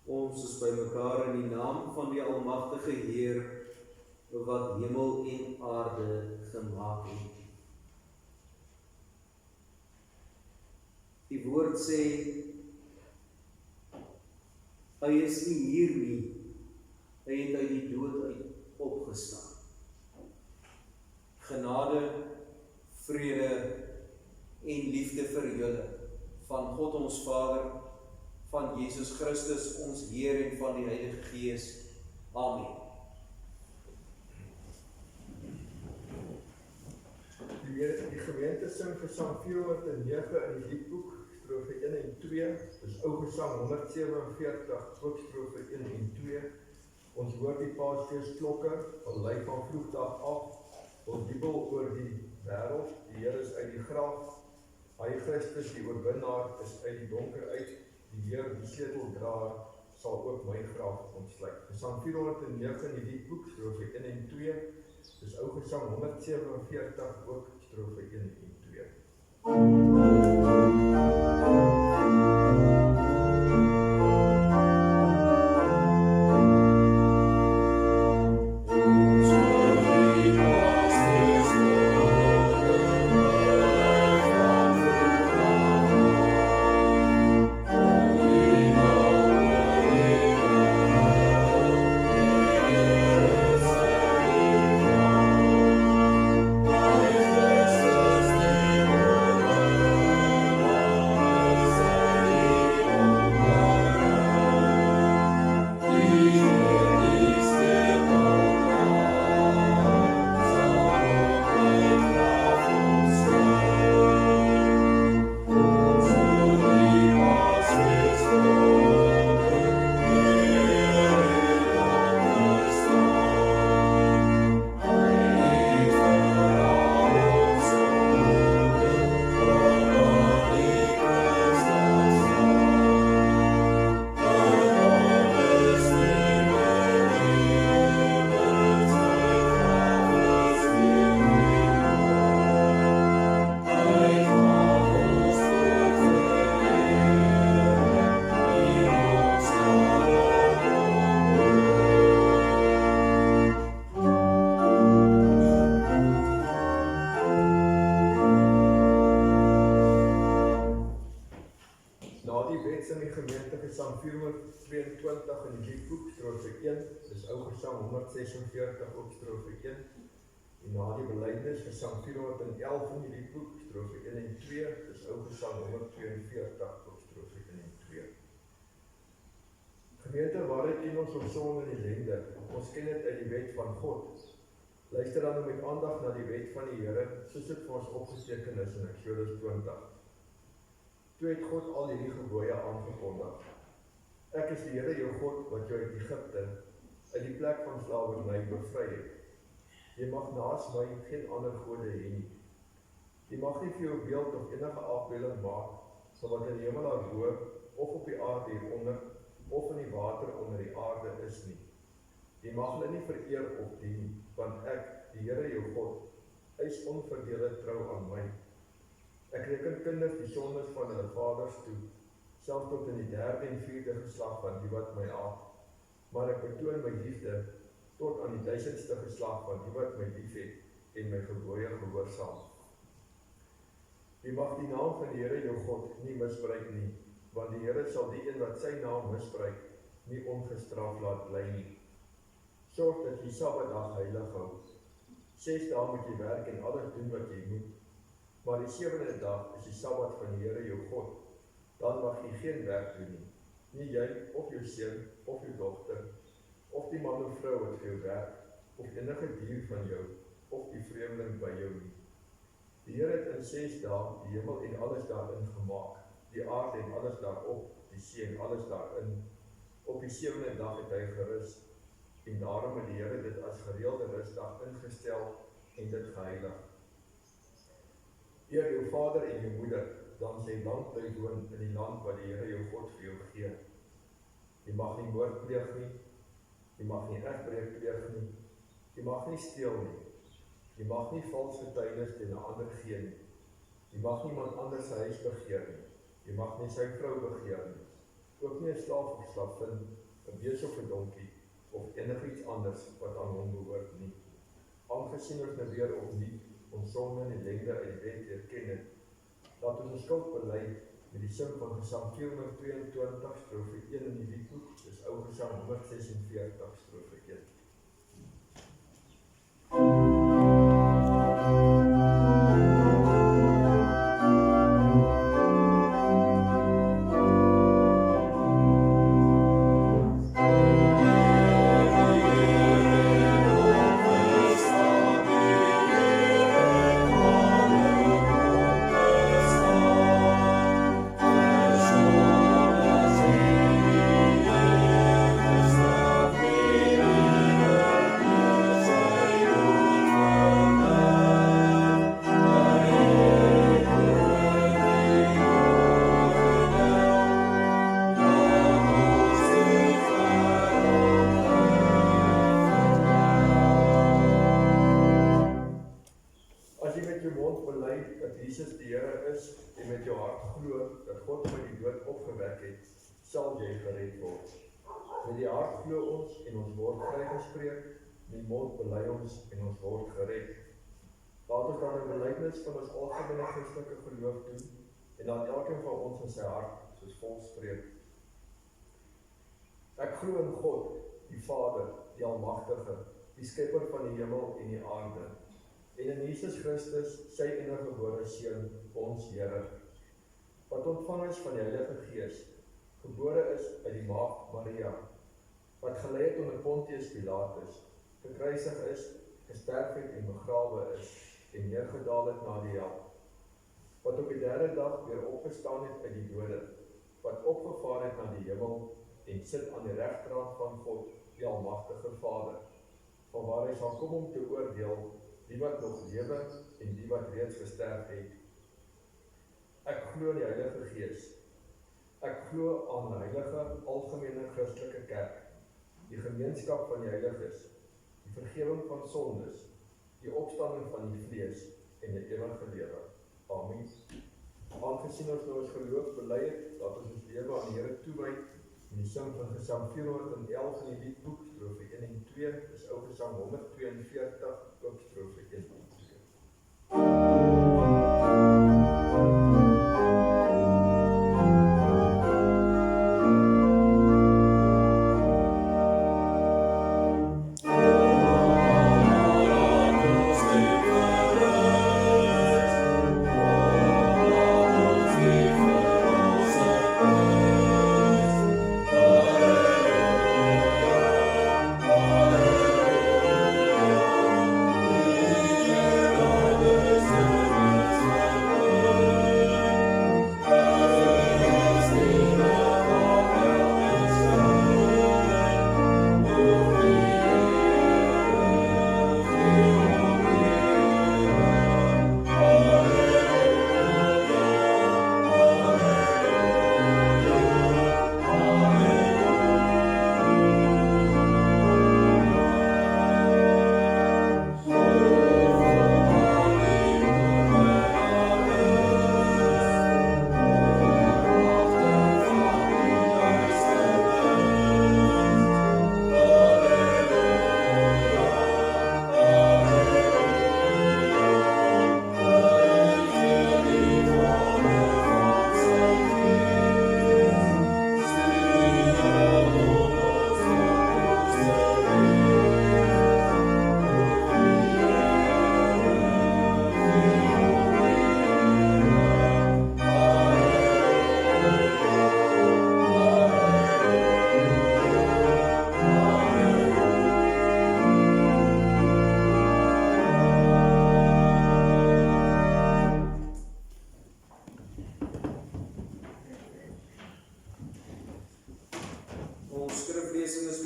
Ons is by mekaar in die naam van die almagtige Heer, wat hemel en aarde gemaak het. Die woord sê, hy is nie hier nie, hy het uit die dood uit opgestaan. Genade, vrede en liefde vir julle, van God ons Vader, van Jesus Christus ons Heer en van die Heilige Gees. Amen. Die gemeente sing Gesang 409 in die liedboek, strofe 1 en 2, dis ou Gesang 147, ook strofe 1 en 2. Ons hoor die Paasfeesklokke, al lui van vroegdag af, ons jubel oor die wêreld, die Here is uit die graf, hy Christus die oorwinnaar is uit die donker uit, die Heer die sleuteldraer sal ook my graf ontsluit. Gesang 409 in die liedboek, strofe 1 en 2, dis ou Gesang 147, ook strofe 1 en 2. Gesang 422 in die liedboek, strofe 1, dis ou Gesang 146, ook strofe 1. En na die belydenis, Gesang 411 in die liedboek, strofe 1 en 2, dis ou Gesang 142, ook strofe 1 en 2. Gemeente, waaruit ken ons ons sonde en ellende? Ons ken dit uit die wet van God. Luister dan met aandag na die wet van die Here, soos dit vir ons opgeteken is in Eksodus 20. Toe het God al hierdie gebooie aangekondig. Ek is die Here jou God, wat jou uit Egipte, uit die plek van slawerny bevry het. Jy mag naas my geen ander gode hê nie. Jy mag nie vir jou beeld of enige afbeelding maak, wat in die hemel daarbo, of op die aarde hieronder, of in die water onder die aarde is nie. Jy mag hulle nie vereer of dien, want ek, die Here jou God, eis onverdeelde trou aan my. Ek reken kinders die sondes van hulle vaders toe, selfs tot in die 3de en 4de geslag van die wat my haat. Maar ek betoon my liefde tot aan die 1000ste geslag van die wat my liefhet en my gebooie gehoorsaam. Jy mag die naam van die Here jou God nie misbruik nie, want die Here sal die een wat sy naam misbruik, nie ongestraf laat bly nie. Sorg dat jy Sabbatdag heilig hou. 6 dae moet jy werk en alles doen wat jy moet. Maar die 7de dag is die Sabbat van die Here jou God. Dan mag jy geen werk doen nie. Nie jy of jou seun of jou dogter, of die man of vrou wat vir jou werk, of enige dier van jou, of die vreemdeling by jou nie. Die Here het in 6 dae die hemel en alles daarin gemaak, die aarde en alles daarop, die see en alles daarin. Op die 7de dag het hy gerus, en daarom het die Here dit as gereelde rustdag ingestel en dit geheilig. Eer jou vader en jou moeder, dan sy land bly woon in die land wat die Here jou God vir jou gee. Jy mag nie moord pleeg nie, jy mag nie egbreek pleeg nie, jy mag nie steel nie, jy mag nie vals getuienis teen 'n ander gee nie, jy mag niemand anders sy huis begeer nie, jy mag nie sy vrou begeer nie, ook nie nie 'n slaaf of slavin, 'n bees of 'n donkie, of enigiets anders wat aan hom behoort nie. Aangesien ons nou weer opnuut ons sonde en ellende uit die wet erken het, laat ons skuld bely met die sin van Gesang 422 strofe 1 in die Liedboek, dis Ou Gesang 146 strofe 1. As jy met jou mond bely dat Jesus die Here is en met jou hart glo dat God hom uit die dood opgewek het, sal jy gered word. Met die hart glo ons en ons word vrygespreek, met die mond bely ons en ons word gered. Laat ons dan 'n belydenis van ons algemene Christelike geloof doen en laat elkeen van ons in sy hart soos volg spreek. Ek glo in God, die Vader, die Almagtige, die Skepper van die hemel en die aarde, en in Jesus Christus, sy eniggebore Seun, ons Here, wat ontvang is van die Heilige Gees, gebore is uit die maagd Maria, wat gelei het onder Pontius Pilatus, gekruisig is, gesterf het en begrawe is, en neergedaal het na die hel, wat op die derde dag weer opgestaan het uit die dode, wat opgevaar het na die hemel, en sit aan die regterhand van God, die Almagtige Vader, vanwaar hy sal kom om te oordeel, die wat nog lewe en die wat reeds gesterf het. Ek glo in die Heilige Gees. Ek glo aan 'n heilige, algemene Christelike kerk, die gemeenskap van die heiliges, die vergifnis van sondes, die opstanding van die vlees en die ewige lewe. Amen. Aangesien ons nou ons geloof bely het, laat ons lewe aan die Here toewy in die sin van Gesang 411 in die Liedboek, strofe 1 en 2, is Ou Gesang 142, ook strofe 1 en 2.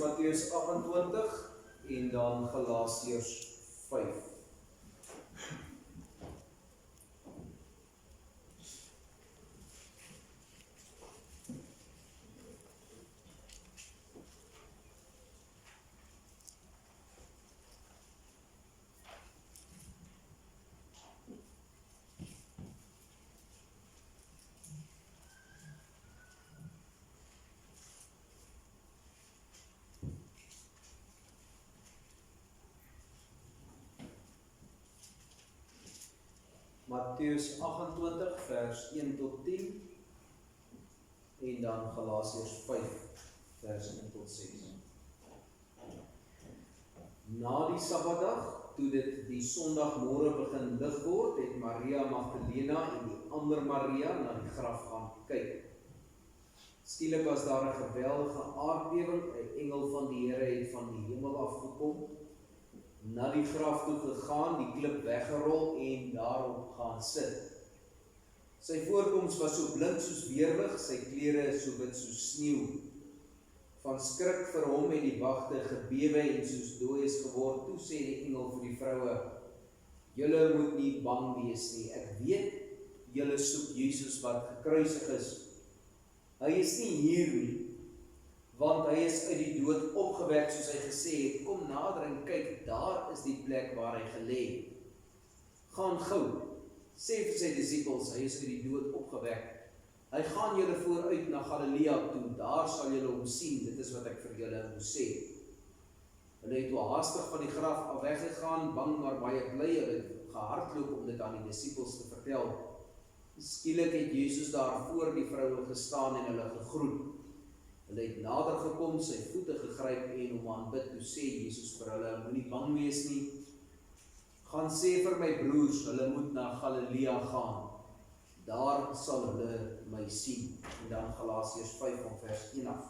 Matteus 28 en dan Galasiërs 5. Matteus 28 vers 1 tot 10 en dan Galasiërs 5 vers 1 tot 6. Na die Sabbatdag, toe dit die Sondagmôre begin lig word, het Maria Magdalena en die ander Maria na die graf gaan kyk. Skielik was daar 'n geweldige aardbewing, 'n engel van die Here het van die hemel afgekom, na die graf toe gegaan, die klip weggerol en daarop gaan sit. Sy voorkoms was so blink soos weerlig, sy klere so wit soos sneeu. Van skrik vir hom het die wagte gebewe en soos dooies geword. Toe sê die engel vir die vroue: "Julle moet nie bang wees nie. Ek weet julle soek Jesus wat gekruisig is. Hy is nie hier nie, want hy is uit die dood opgewek soos hy gesê het. Kom nader en kyk, daar is die plek waar hy gelê het. Gaan gou, sê vir sy disippels, hy is uit die dood opgewek. Hy gaan julle vooruit na Galilea toe, daar sal julle hom sien, dit is wat ek vir julle moes sê." Hulle het toe haastig van die graf af weggegaan, bang maar baie bly, hulle het gehardloop om dit aan die disippels te vertel. Skielik het Jesus daar voor die vroue gestaan en hulle gegroet. Hulle het nader gekom, sy voete gegryp en hom aanbid. Toe sê Jesus vir hulle: "Moenie bang wees nie. Gaan sê vir my broers, hulle moet na Galilea gaan. Daar sal hulle my sien." En dan Galasiërs 5 van vers 1 af.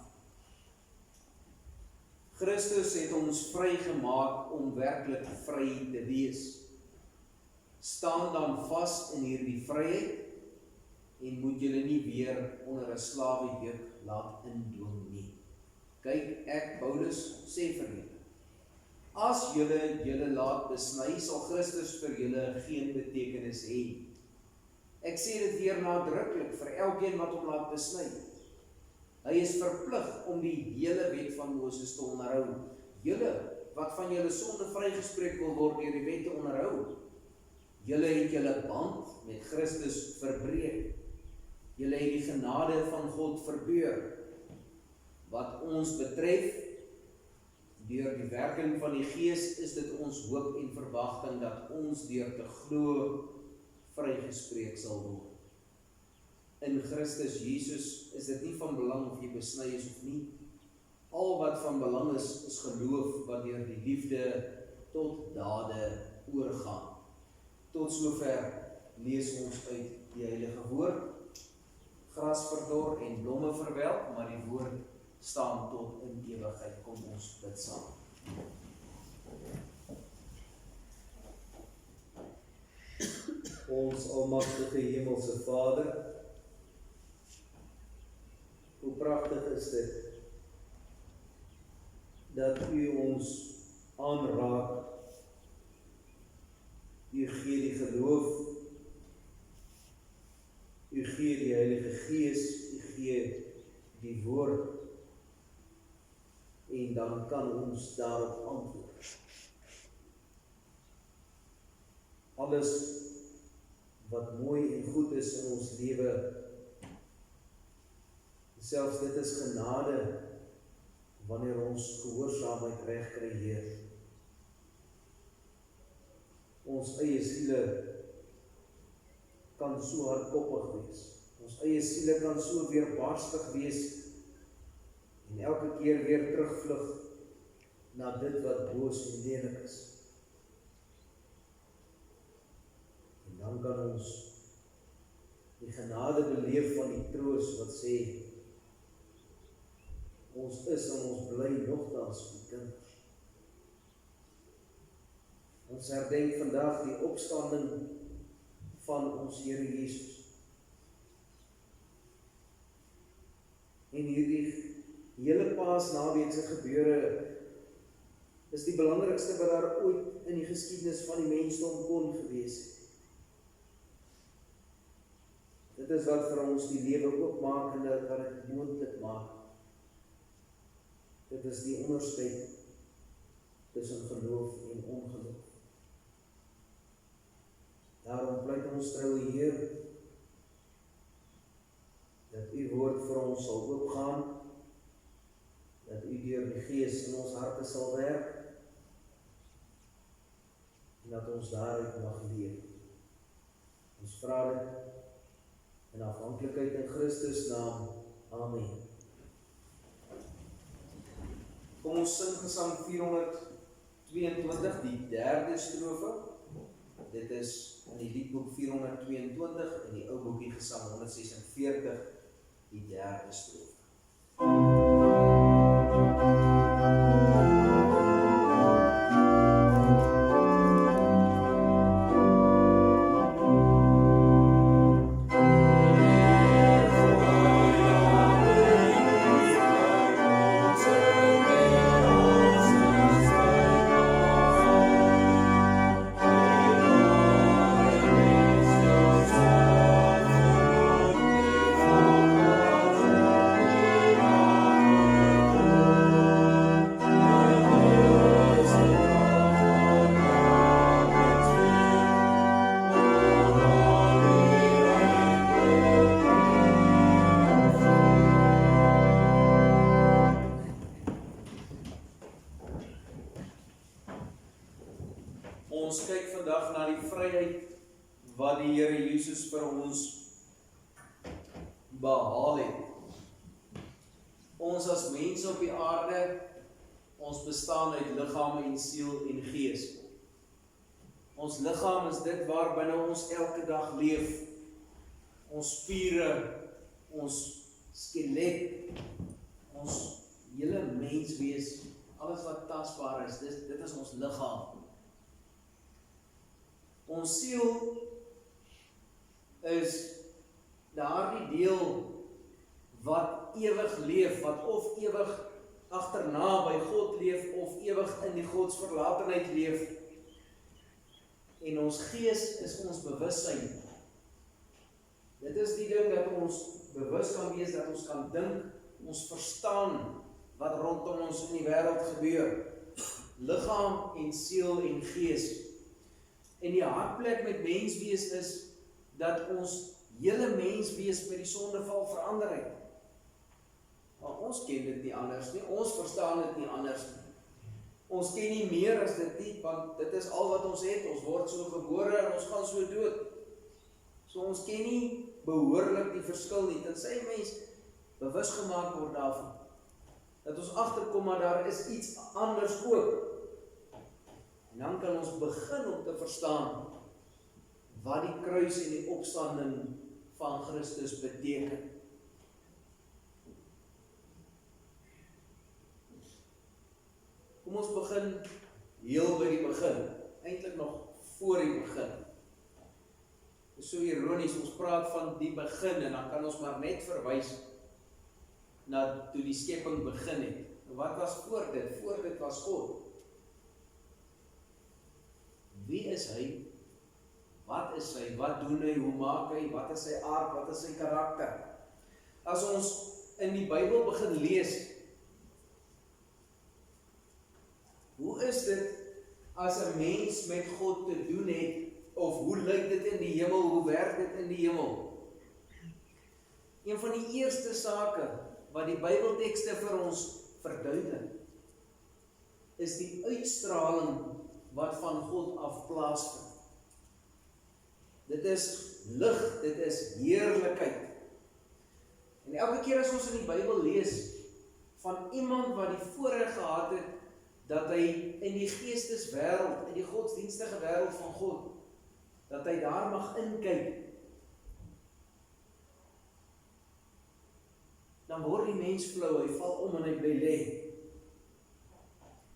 Christus het ons vrygemaak om werklik vry te wees. Staan dan vas in hierdie vryheid en moet julle nie weer onder 'n slawejuk laat indwing nie. Kyk, ek Paulus sê vir julle: as julle laat besny, sal Christus vir julle geen betekenis hê. Ek sê dit weer nadruklik vir elkeen wat hom laat besny. Hy is verplig om die hele wet van Moses te onderhou. Julle wat van julle sonde vrygespreek wil word deur die wet te onderhou, julle het julle band met Christus verbreek. Julle het die genade van God verbeur. Wat ons betref, deur die werking van die Gees is dit ons hoop en verwagting dat ons deur te glo vrygespreek sal word. In Christus Jesus is dit nie van belang of jy besny is of nie. Al wat van belang is geloof wat deur die liefde tot dade oorgaan. Tot sover lees ons uit die Heilige Woord. Gras verdor en blomme verwelk, maar die woord staan tot in ewigheid. Kom ons bid saam. Ons almagtige hemelse Vader, hoe pragtig is dit dat U ons aanraak. U gee die geloof, U gee die Heilige Gees, U gee die woord, en dan kan ons daarop antwoord. Alles wat mooi en goed is in ons lewe, selfs dit is genade, wanneer ons gehoorsaamheid reg kry, Heer. Ons eie siele kan so hardkoppig wees. Ons eie siele kan so weerbarstig wees en elke keer weer terugvlug na dit wat boos en lelik is. En dan kan ons die genade beleef van die troos wat sê, ons is en ons bly nogtans die kinders. Ons herdenk vandag die opstanding van ons Here Jesus. En hierdie hele Paasnaweekse gebeure is die belangrikste wat daar ooit in die geskiedenis van die mensdom kon gewees het. Dit is wat vir ons die lewe oopmaak en wat dit moontlik maak. Dit is die onderskeid tussen geloof en ongeloof. Daarom pleit ons troue Heer, dat U woord vir ons sal oopgaan, dat U deur die Gees in ons harte sal werk, en dat ons daaruit mag leef. Ons vra dit in afhanklikheid in Christus naam. Amen. Kom ons sing Gesang 422, die derde strofe. Dit is in die liedboek 422, in die ou boekie Gesang 146, die derde strofe. Ons kyk vandag na die vryheid wat die Here Jesus vir ons behaal het. Ons as mense op die aarde, ons bestaan uit liggaam en siel en gees. Ons liggaam is dit waarbinne ons elke dag leef. Ons spiere, ons skelet, ons hele menswees, alles wat tasbaar is, dit is ons liggaam. Ons siel is daardie deel wat ewig leef, wat of ewig agterna by God leef, of ewig in die godsverlatenheid leef. En ons gees is ons bewussyn. Dit is die ding dat ons bewus kan wees, dat ons kan dink, ons verstaan wat rondom ons in die wêreld gebeur. Liggaam en siel en gees. En die hartplek met menswees is dat ons hele menswees met die sondeval verander het. Maar ons ken dit nie anders nie, ons verstaan dit nie anders nie. Ons ken nie meer as dit nie, want dit is al wat ons het, ons word so gebore en ons gaan so dood. So ons ken nie behoorlik die verskil nie, tensy mens bewus gemaak word daarvan. Dat ons agterkom, maar daar is iets anders ook. En dan kan ons begin om te verstaan wat die kruis en die opstanding van Christus beteken. Kom ons begin heel by die begin, eintlik nog voor die begin. Dit is so ironies, ons praat van die begin en dan kan ons maar net verwys na toe die skepping begin het. En wat was voor dit? Voor dit was God. Wie is hy? Wat is hy? Wat doen hy? Hoe maak hy? Wat is sy aard? Wat is sy karakter? As ons in die Bybel begin lees, hoe is dit as 'n mens met God te doen het, of hoe lyk dit in die hemel? Hoe werk dit in die hemel? Een van die eerste sake wat die Bybeltekste vir ons verduidelik, is die uitstraling wat van God af plaasvind. Dit is lig, dit is heerlikheid. En elke keer as ons in die Bybel lees van iemand wat die voorreg gehad het dat hy in die geesteswêreld, in die godsdienstige wêreld van God, dat hy daar mag inkyk, dan word die mens flou, hy val om en hy bly lê.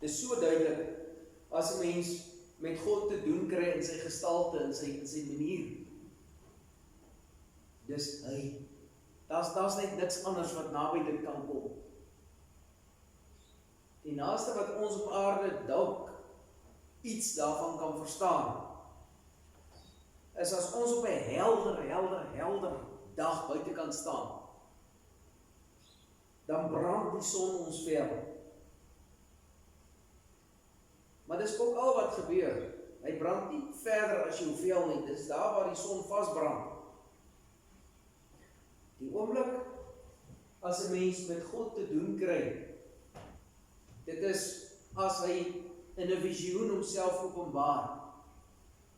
Dit is so duidelik, as 'n mens met God te doen kry in sy gestalte, in sy manier. Dis hy. Daar's net niks anders wat naby dit kan kom. Die naaste wat ons op aarde dalk iets daarvan kan verstaan, is as ons op 'n helder dag buite kan staan. Dan brand die son ons vel. Maar dis ook al wat gebeur. Hy brand nie verder as jou vel nie, dis daar waar die son vasbrand. Die oomblik as 'n mens met God te doen kry, dit is as hy in 'n visioen homself openbaar.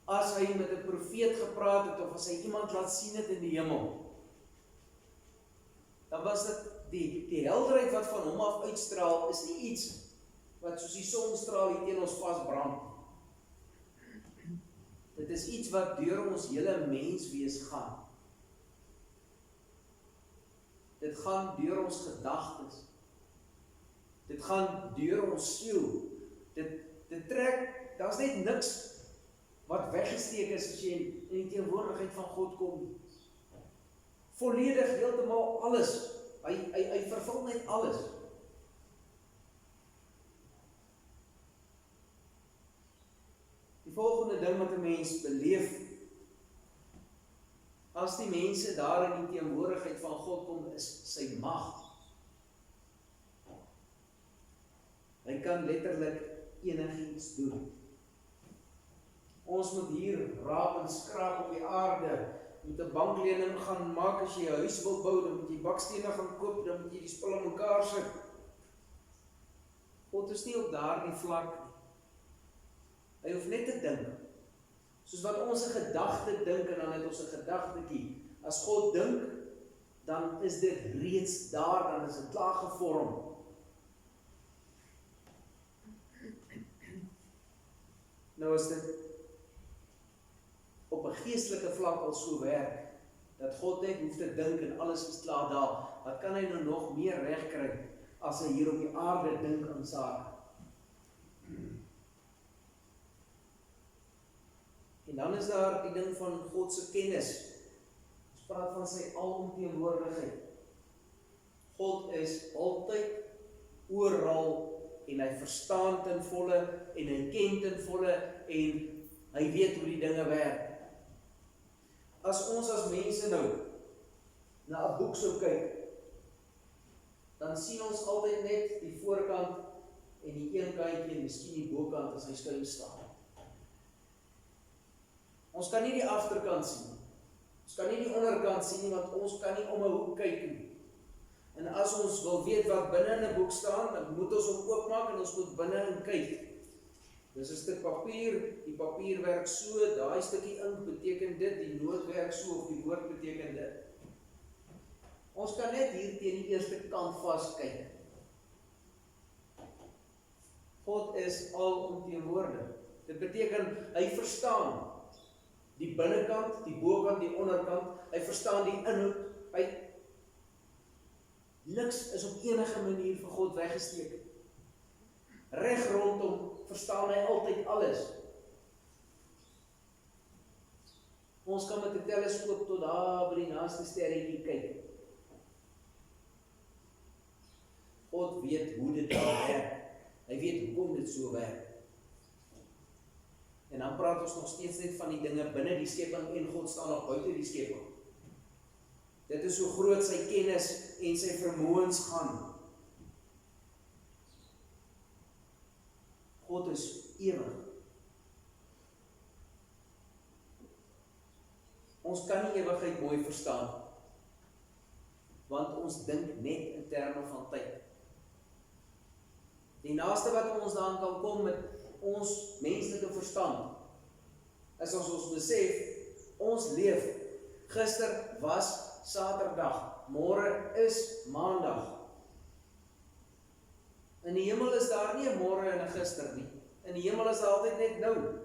as hy met 'n profeet gepraat het, of as hy iemand laat sien het in die hemel, dan was dit die helderheid wat van hom af uitstraal, is nie iets wat soos die sonstraal hier teen ons vasbrand. Dit is iets wat deur ons hele menswees gaan. Dit gaan deur ons gedagtes. Dit gaan deur ons siel. Dit trek, daar's net niks wat weggesteek is as jy in die teenwoordigheid van God kom. Volledig, heeltemal alles. Hy vervul net alles. Die volgende ding wat 'n mens beleef, as die mense daar in die teenwoordigheid van God kom, is sy mag. Hy kan letterlik enigiets doen. Ons moet hier raap en skraap op die aarde, moet 'n banklening gaan maak as jy 'n huis wil bou, dan moet jy bakstene gaan koop, dan moet jy die spul in mekaar sit. God is nie op daardie vlak nie. Hy hoef net te dink. Soos wat ons 'n gedagte dink en dan het ons 'n gedagtetjie. As God dink, dan is dit reeds daar, dan is dit klaar gevorm. Nou is dit op 'n geestelike vlak al so werk, dat God net hoef te dink en alles is klaar daar. Wat kan hy nou nog meer reg kry, as hy hier op die aarde dink aan sake? En dan is daar die ding van God se kennis. Ons praat van sy alomteenwoordigheid. God is altyd, oral, en hy verstaan ten volle, en hy ken ten volle, en hy weet hoe die dinge werk. As ons as mense nou na 'n boek sou kyk, dan sien ons altyd net die voorkant en die een kantjie en miskien die bokant as hy skuin staan. Ons kan nie die agterkant sien. Ons kan nie die onderkant sien nie, want ons kan nie om 'n hoek kyk nie. En as ons wil weet wat binne in 'n boek staan, dan moet ons hom oopmaak en ons moet binne in kyk. Dis 'n stuk papier, die papier werk so, daai stukkie ink beteken dit, die noot werk so, of die woord beteken dit. Ons kan net hier teen die eerste kant vaskyk. God is alomteenwoordig. Dit beteken, hy verstaan die binnekant, die bokant, die onderkant, hy verstaan die inhoud, niks is op enige manier vir God weggesteek. Reg rondom verstaan hy altyd alles. Ons kan met 'n teleskoop tot daar by die naaste sterretjie kyk. God weet hoe dit daar werk. Hy weet hoekom dit so werk. En dan praat ons nog steeds net van die dinge binne die skepping en God staan nog buite die skepping. Dit is hoe groot sy kennis en sy vermoëns gaan. God is ewig. Ons kan nie ewigheid mooi verstaan, want ons dink net in terme van tyd. Die naaste wat ons daaraan kan kom met ons menslike verstand, is as ons besef, ons leef, gister was Saterdag, môre is Maandag. In die hemel is daar nie 'n môre en 'n gister nie. In die hemel is daar altyd net nou.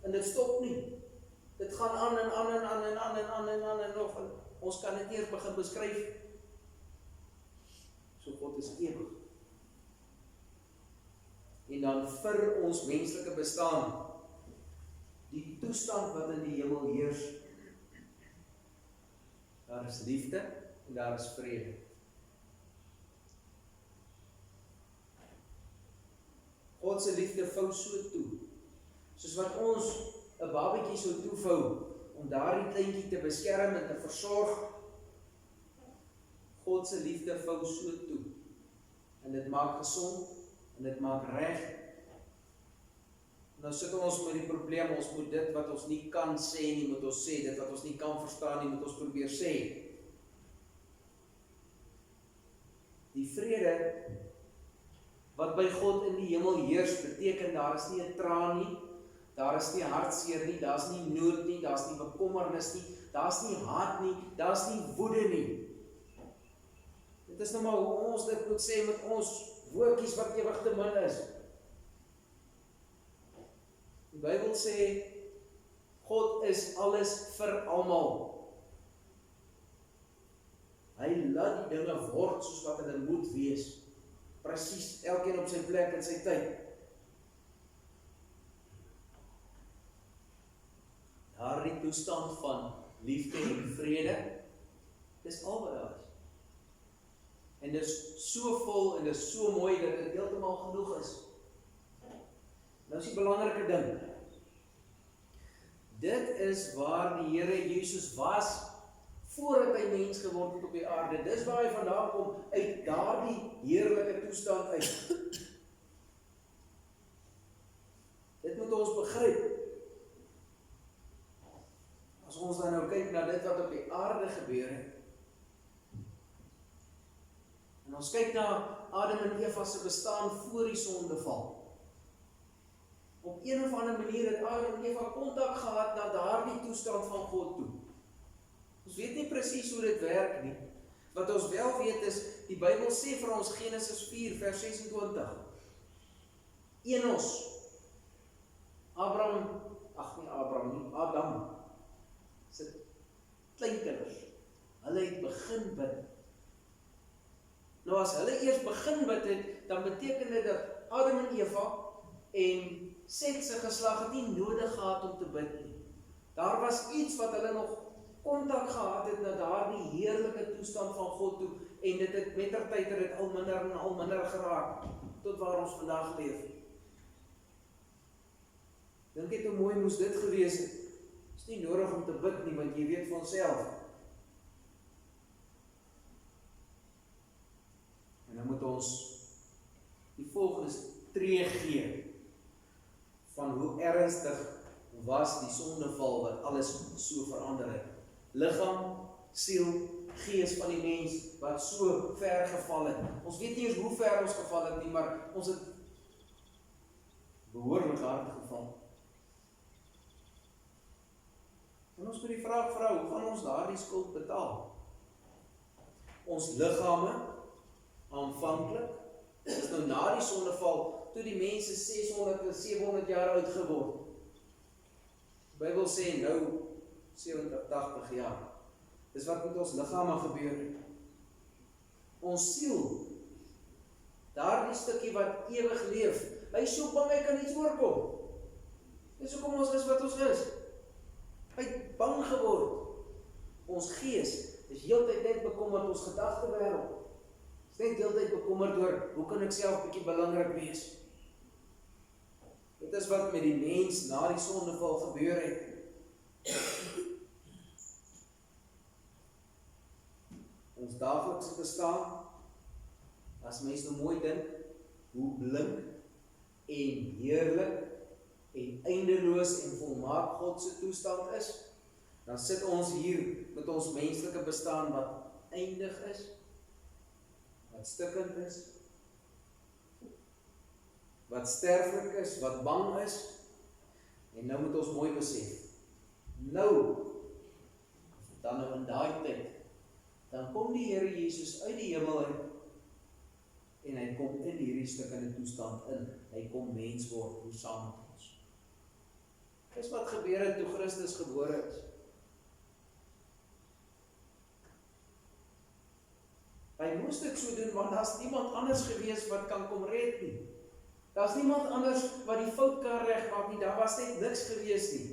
En dit stop nie. Dit gaan aan en aan en aan en aan en aan en aan en nog. En ons kan dit nie eens begin beskryf. So God is ewig. En dan vir ons menslike bestaan, die toestand wat in die hemel heers, daar is liefde en daar is vrede. God se liefde vou so toe, soos wat ons 'n babatjie sou toevou, om daardie kleintjie te beskerm en te versorg. God se liefde vou so toe, en dit maak gesond, en dit maak reg. Nou sit ons met die probleem, ons moet dit wat ons nie kan sê nie, moet ons sê, dit wat ons nie kan verstaan nie, moet ons probeer sê. Die vrede wat by God in die hemel heers, beteken daar is nie 'n traan nie, Daar is nie hartseer nie, daar is nie nood nie, daar is nie bekommernis nie, daar is nie haat nie, daar is nie woede nie. Dit is nou maar hoe ons dit moet sê met ons woordjies wat ewig te min is. Die Bybel sê, God is alles vir almal. Hy laat die dinge word soos wat hulle moet wees. Presies, elkeen op sy plek en sy tyd. Daardie toestand van liefde en vrede, dis al wat daar is. En dis so vol en dis so mooi dat dit heeltemal genoeg is. Nou is die belangrike ding. Dit is waar die Here Jesus was voordat hy mens geword het op die aarde. Dis waar hy vandaan kom, uit daardie heerlike toestand uit. Dit moet ons begryp. As ons dan nou kyk na dit wat op die aarde gebeur het, en ons kyk na Adam en Eva se bestaan voor die sondeval. Op een of ander manier het Adam en Eva kontak gehad na daardie toestand van God toe. Ons weet nie presies hoe dit werk nie. Wat ons wel weet is, die Bybel sê vir ons Genesis 4 vers 26. Enos, Adam, sy kleinkinders, hulle het begin bid. Nou as hulle eers begin bid het, dan beteken dit dat Adam en Eva en Set se geslag het nie nodig gehad om te bid nie. Daar was iets wat hulle nog kontak gehad het na daardie heerlike toestand van God toe, en dit het mettertyd het dit al minder en al minder geraak, tot waar ons vandag leef. Dink net hoe mooi moes dit gewees het. Is nie nodig om te bid nie, want jy weet van self. En dan moet ons die volgende tree gee van hoe ernstig was die sondeval wat alles so verander het. Liggaam, siel, gees van die mens wat so ver geval het. Ons weet nie eens hoe ver ons geval het nie, maar ons het behoorlik hard geval. En ons moet die vraag vra, hoe gaan ons daardie skuld betaal? Ons liggame, aanvanklik, is nou na die sondeval, toe die mense 600 en 700 jaar oud geword. Die Bybel sê nou 70, 80 jaar. Dis wat met ons liggame gebeur het. Ons siel, daardie stukkie wat ewig leef, hy is so bang hy kan iets oorkom. Dis hoekom ons is wat ons is. Hy het bang geword. Ons gees is heeltyd net bekommerd, ons gedagtewêreld is net heeltyd bekommerd oor, hoe kan ek self bietjie belangrik wees? Dit is wat met die mens na die sondeval gebeur het. Ons daaglikse bestaan, as mens nou mooi dink, hoe blink en heerlik en eindeloos en volmaak God se toestand is, dan sit ons hier met ons menslike bestaan wat eindig is, wat stikkend is, wat sterflik is, wat bang is, en nou moet ons mooi besef, nou, dan nou in daai tyd, dan kom die Here Jesus uit die hemel uit, en hy kom in hierdie stikkende toestand in, hy kom mens word, hoe saam met ons. Dis wat gebeur het toe Christus gebore is. Hy moes dit so doen, want daar is niemand anders gewees wat kan kom red nie. Daar is niemand anders wat die fout kan regmaak nie, daar was net niks gewees nie.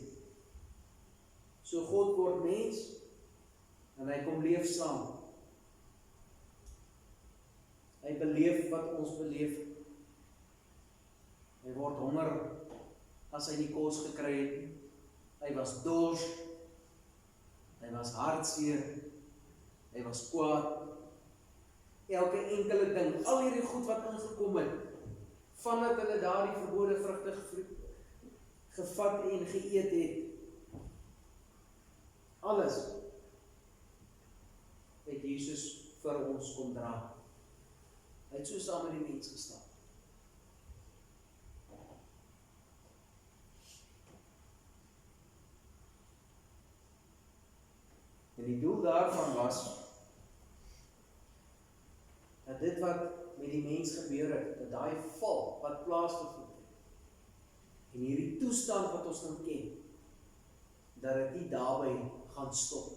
So God word mens, en hy kom leef saam. Hy beleef wat ons beleef. Hy word honger, as hy nie kos gekry het. Hy was dors, hy was hartseer, hy was kwaad. Elke enkele ding, al hierdie goed wat ingekom het, vandat hulle daardie verbode vrugte gevat en geëet het. Alles het Jesus vir ons kom dra. Hy het so saam met die mens gestaan. die doel daarvan was, dat dit wat met die mens gebeur het, dat daai val wat plaasgevind het, en hierdie toestand wat ons nou ken, dat dit nie daarby gaan stop.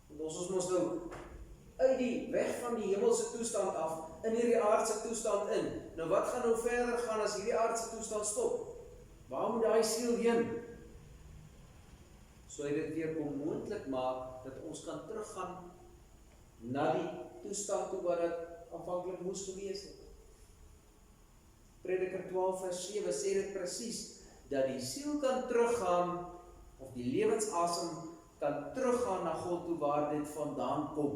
Want ons mos nou uit die weg van die hemelse toestand af, in hierdie aardse toestand in. Nou wat gaan nou verder gaan as hierdie aardse toestand stop? Waar moet daai siel heen? So hy dit weer kom moontlik maak, dat ons kan teruggaan na die toestand toe wat dit aanvanklik moes gewees het. Prediker 12 vers 7 sê dit presies, dat die siel kan teruggaan, of die lewensasem kan teruggaan na God toe waar dit vandaan kom.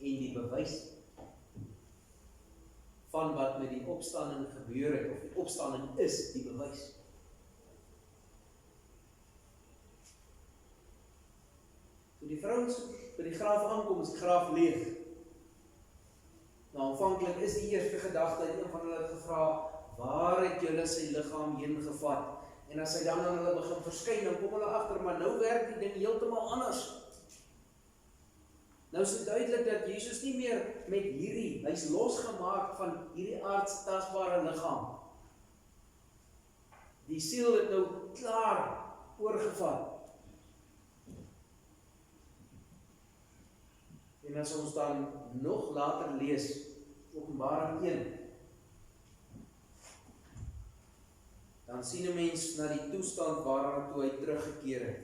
En die bewys van wat met die opstanding gebeur het, of die opstanding is die bewys. Toe die vrouens by die graf aankom, is die graf leeg. Nou aanvanklik is die eerste gedagte, een van hulle het gevra, waar het julle sy liggaam heen gevat? En as hy dan aan hulle begin verskyn, dan kom hulle agter, maar nou werk die ding heeltemal anders. Nou is dit duidelik dat Jesus nie meer met hierdie, hy is losgemaak van hierdie aardse tasbare liggaam. Die siel het nou klaar oorgevat. En as ons dan nog later lees, Openbaring 1, dan sien 'n mens na die toestand waarna toe hy teruggekeer het.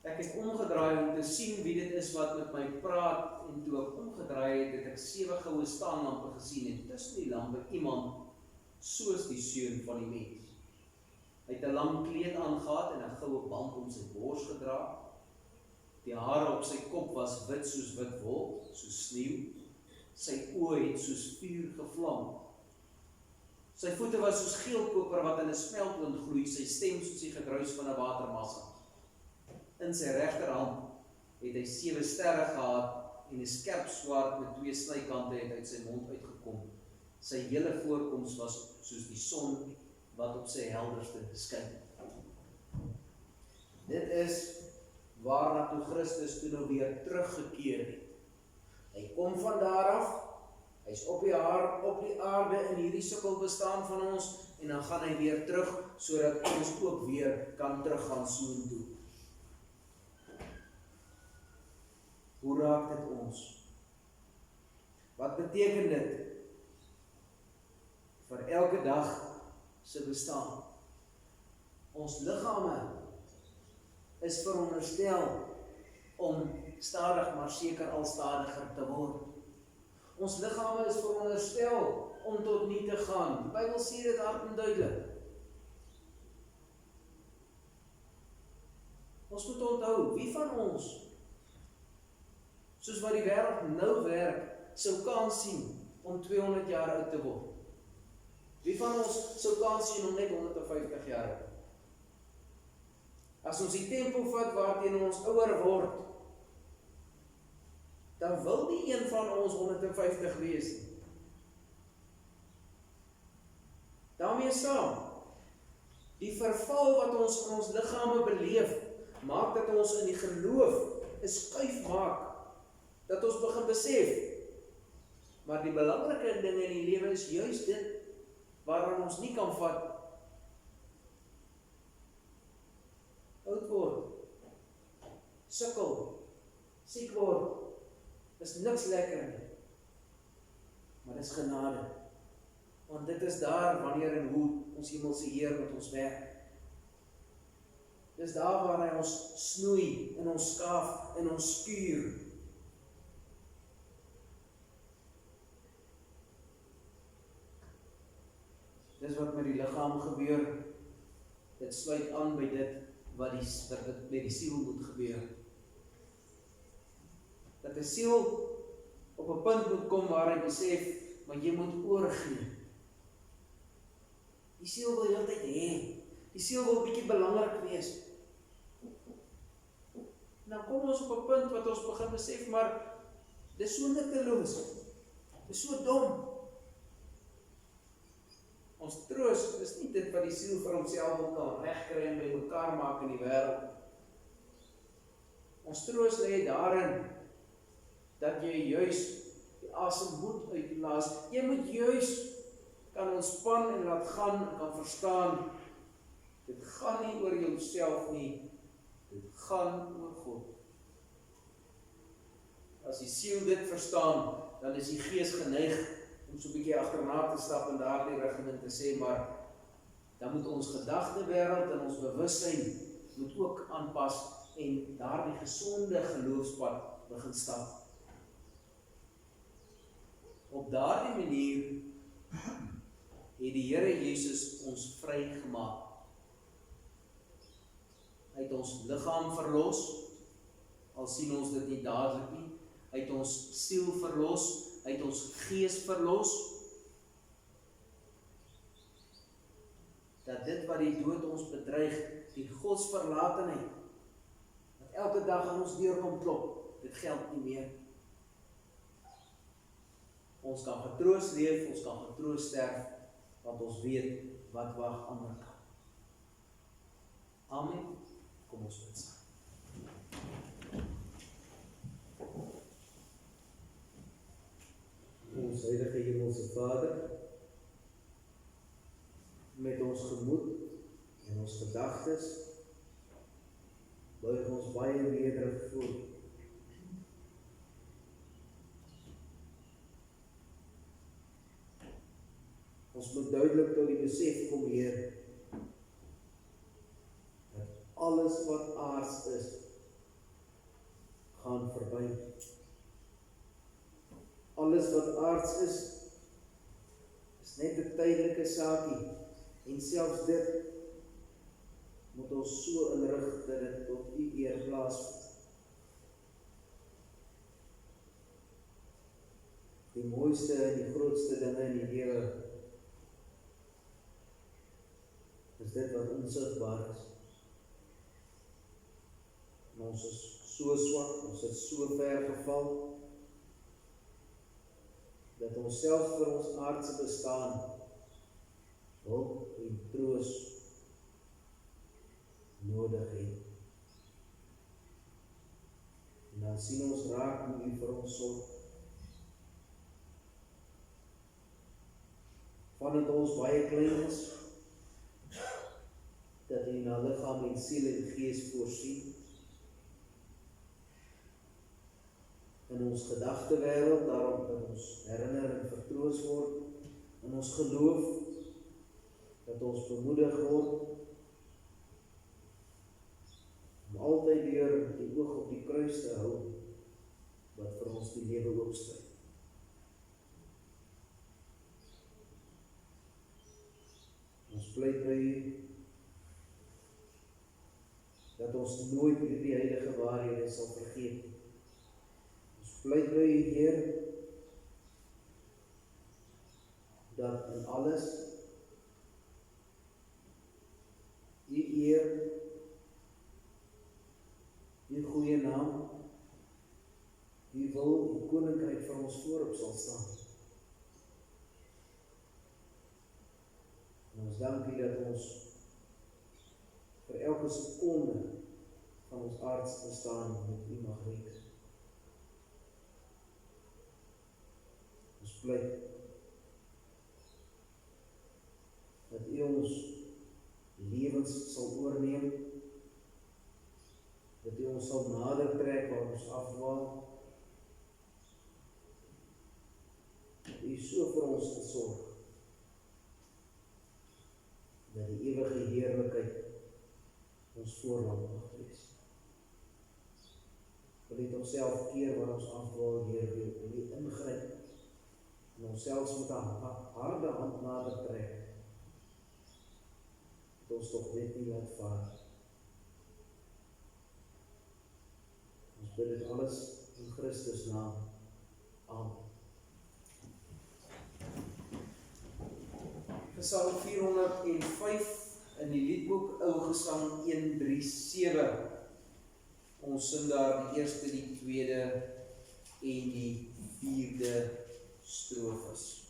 Ek het omgedraai om te sien wie dit is wat met my praat, en toe ek omgedraai het, het ek 7 goue staanlampe gesien, en tussen die lampe iemand soos die seun van die mens. Hy het 'n lang kleed aangehad en 'n goue band om sy bors gedra. Die hare op sy kop was wit soos wit wol, soos sneeu. Sy oë het soos vuur gevlam. Sy voete was soos geelkoper wat in 'n smeltwind gloei, sy stem soos die gedruis van 'n watermassa. In sy regterhand het hy 7 sterre gehad en 'n skerp swaard met 2 snykante het uit sy mond uitgekom. Sy hele voorkoms was soos die son wat op sy helderste skyn. Dit is waarna toe Christus toe nou weer teruggekeer het. Hy kom van daar af, hy's op die aarde in hierdie sukkel bestaan van ons, en dan gaan hy weer terug, sodat ons ook weer kan teruggaan soontoe. Hoe raak dit ons? Wat beteken dit vir elke dag se bestaan? Ons liggame is veronderstel om stadig maar seker al stadiger te word. Ons liggame is veronderstel om tot nie te gaan. Die Bybel sê dit hard en duidelik. Ons moet onthou, wie van ons, soos wat die wêreld nou werk, sou kans sien om 200 jaar oud te word? Wie van ons sou kans sien om net 150 jaar oud? As ons die tempo vat waarteen ons ouer word, dan wil nie een van ons 150 wees nie. Daarmee saam, die verval wat ons in ons liggame beleef, maak dat ons in die geloof 'n skuif maak, dat ons begin besef, maar die belangrike dinge in die lewe is juis dit, waaraan ons nie kan vat. Oud word, sukkel, siek word, is niks lekker nie, maar dit is genade, want dit is daar wanneer en hoe ons hemelse Heer met ons werk. Dit is daar waar hy ons snoei, en ons skaaf, en ons skuur. Dis wat met die liggaam gebeur, dit sluit aan by dit wat met die siel moet gebeur. Dat die siel op 'n punt moet kom waar hy besef, maar jy moet oorgee. Die siel wil heeltyd hê. Die siel wil 'n bietjie belangrik wees. Nou kom ons op 'n punt wat ons begin besef, maar dis so nutteloos. Dis so dom. Ons troos is nie dit wat die siel vir homself wil kan regkry en by mekaar maak in die wêreld. Ons troos lê daarin dat jy juis die asem moet uitblaas. Jy moet juis kan ontspan en laat gaan en kan verstaan. Dit gaan nie oor jouself nie. Dit gaan oor God. As die siel dit verstaan, dan is die gees geneig om so 'n bietjie agterna te stap in daardie rigting en te sê, maar dan moet ons gedagtewêreld en ons bewussyn moet ook aanpas en daardie gesonde geloofspad begin stap. Op daardie manier het die Here Jesus ons vrygemaak. Hy het ons liggaam verlos, al sien ons dit nie dadelik nie. Hy het ons siel verlos, hy het ons gees verlos. Dat dit wat die dood ons bedreig, die godsverlatenheid, wat elke dag aan ons deur kom klop, dit geld nie meer. Ons kan getroos leef, ons kan getroos sterf, want ons weet wat wag aan ander kant. Amen. Kom ons bid saam. Ons heilige Hemelse Vader, met ons gemoed en ons gedagtes, buig ons baie nederig voor U. Ons moet duidelik tot die besef kom, Heer, dat alles wat aards is, gaan verby. Alles wat aards is net 'n tydelike saakie, en selfs dit moet ons so inrig dat dit tot U eer plaasvind. Die mooiste en die grootste dinge in die lewe is dit wat onsigbaar is. En ons is so swak, ons het so ver geval, dat ons self vir ons aardse bestaan hulp en troos nodig het. En dan sien ons raak hoe U vir ons sorg. Vandat ons baie klein is, dat U na liggaam en siel en gees voorsien. In ons gedagtewêreld, daarom dat ons herinner en vertroos word, in ons geloof, dat ons bemoedig word, om altyd weer die oog op die kruis te hou, wat vir ons die lewe oopsluit. Ons pleit by U, dat ons nooit hierdie heilige waarhede sal vergeet. Ons pleit by U, Heer, dat in alles U eer, U goeie naam, U wil, U koninkryk vir ons voorop sal staan. En ons dank U dat ons vir elke sekonde van ons aardse bestaan met U mag reken. Ons pleit dat U ons lewens sal oorneem, dat U ons sal nader trek waar ons afdwaal, dat U so vir ons sal sorg, dat die ewige heerlikheid ons voorland mag wees. Wil U onsself keer waar ons afdwaal, Heer, wil U ingryp en ons selfs met 'n harde hand nader trek, dat ons tog net nie laat vaar. Ons bid dit alles in Christus naam. Amen. Psalm 405 in die liedboek Ou Gesang 137. Ons sing daar die eerste, die tweede en die vierde strofes.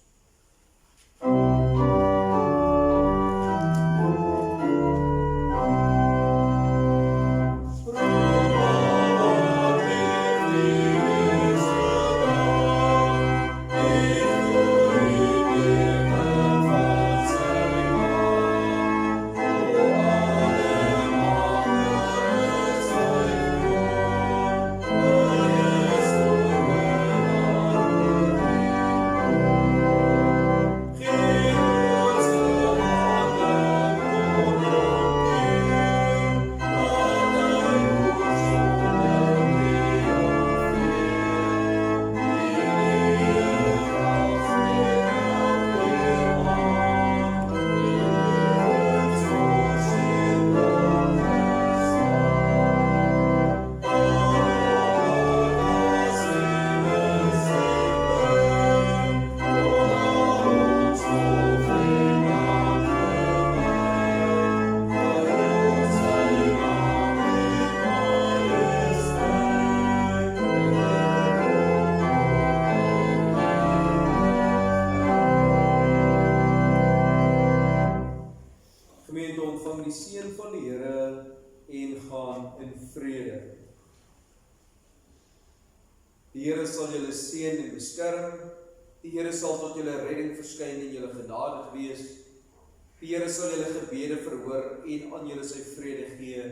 Ontvang die seën van die Here en gaan in vrede. Die Here sal julle seën en beskerm. Die Here sal tot julle redding verskyn en julle genadig wees. Die Here sal julle gebede verhoor en aan julle sy vrede gee.